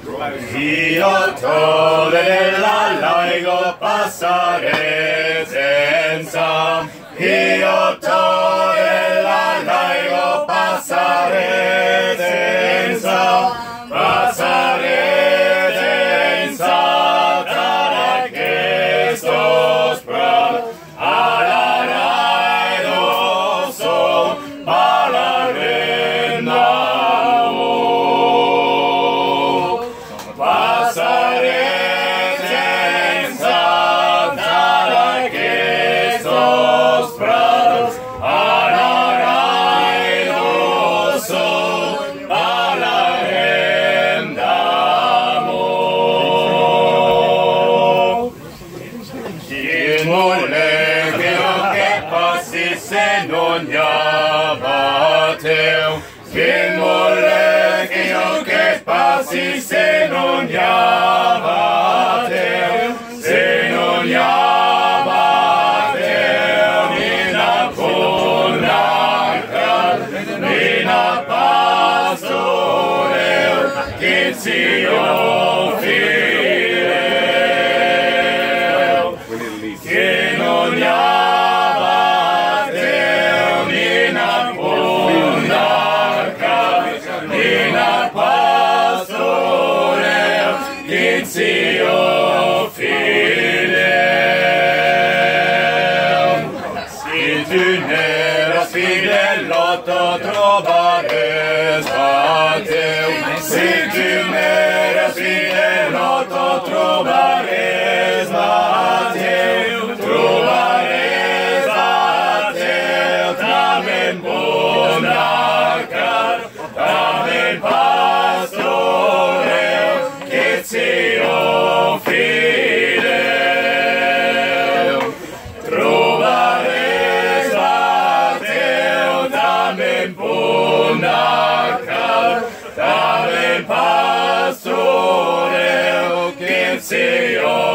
Io tole la laigo passare senza, io tole la laigo passare senza, passare senza, tara che sto spra, alla raido so, balarenda. Se non gli abbateu, che molle che io che passi se non gli abbateu, se non gli abbateu, nina punnaca, nina pastoreu, che zio fileu, che non gli Zio fidel, si tu n'eras fidelotto trovares bateu, si tu n'eras fidelotto trovares bateu, trovares bateu, tamen bonacar, tamen pastoreu, che Zio fidel, trovares bateu, tamen bonacar, tamen pastoreu, che Zio